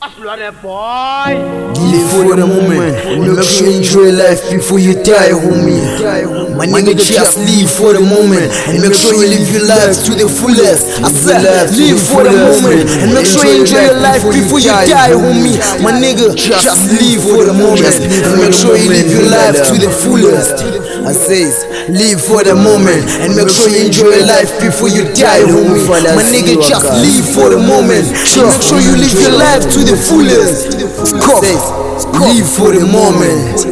Live for the moment and make sure you enjoy life before you die, homie. My nigga, just live for the moment and make sure you live your life to the fullest. I said, live for the moment and make sure you enjoy your life before you die, homie. My nigga, just live for the moment and make sure you live your life to the fullest. I says, live for the moment and make sure you enjoy your life before you die, homie. My nigga, just live for the moment and make sure you live your life to the fullest. Skhova, live for the moment.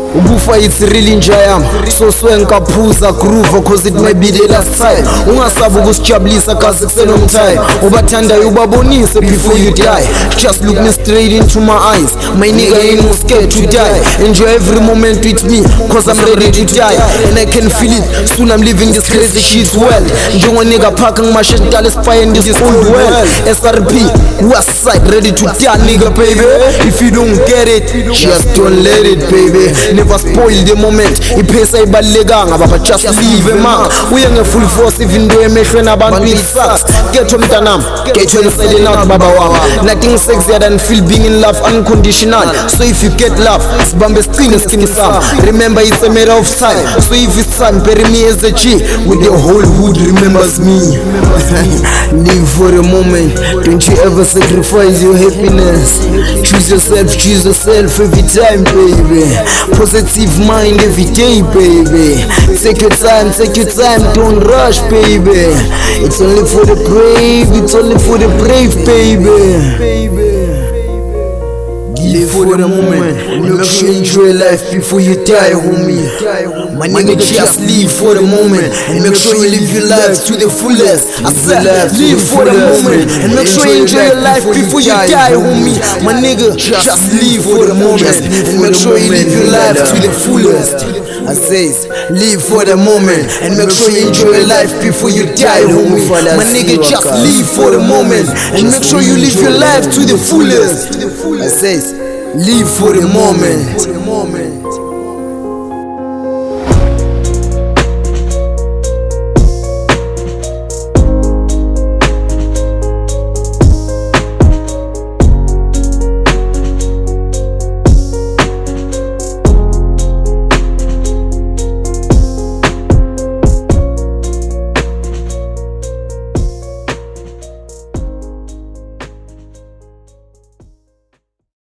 Ubufa it's really njayam so swenka phuza groove cause it might be the last time. Ungasabi ukusijabulisa kaze kusenomtime ubathandayo ubabonise before you die. Just look me straight into my eyes, my nigga, ain't no scared to die. Enjoy every moment with me cause I'm ready to die and I can feel it. Soon I'm living this crazy shit well. Njengo nigga parking my shit dale spy in this old well. SRP West Side ready to die, nigga, baby. If you don't get it, just don't let it, baby. Never spoil the moment. Iphesa ibalekanga baba, just leave a mark. Uye nge full force even though emehlweni abantu it sucks. Get your mtanam, get your selling out baba wama. Nothing sexier than feel being in love unconditional. So if you get love, sibambe skin sam. Remember it's a matter of time. So if it's time, bury me as a G with the whole hood remembers me. Live for the moment. Don't you ever sacrifice your happiness. Choose yourself every time, baby. Positive mind every day, baby. Take your time, don't rush, baby. It's only for the brave, baby. Live for the moment and make sure you enjoy life before you die, homie. My nigga, just live for the moment and make sure you live your life to the fullest. I said, live for the moment and make sure you enjoy your life before you die, homie. My nigga, just live for the moment and make sure you live your life to the fullest. I says, live for the moment and make sure you enjoy your life before you die, homie. My nigga, just live for the moment and make sure you live your life to the fullest. I says, live for the moment.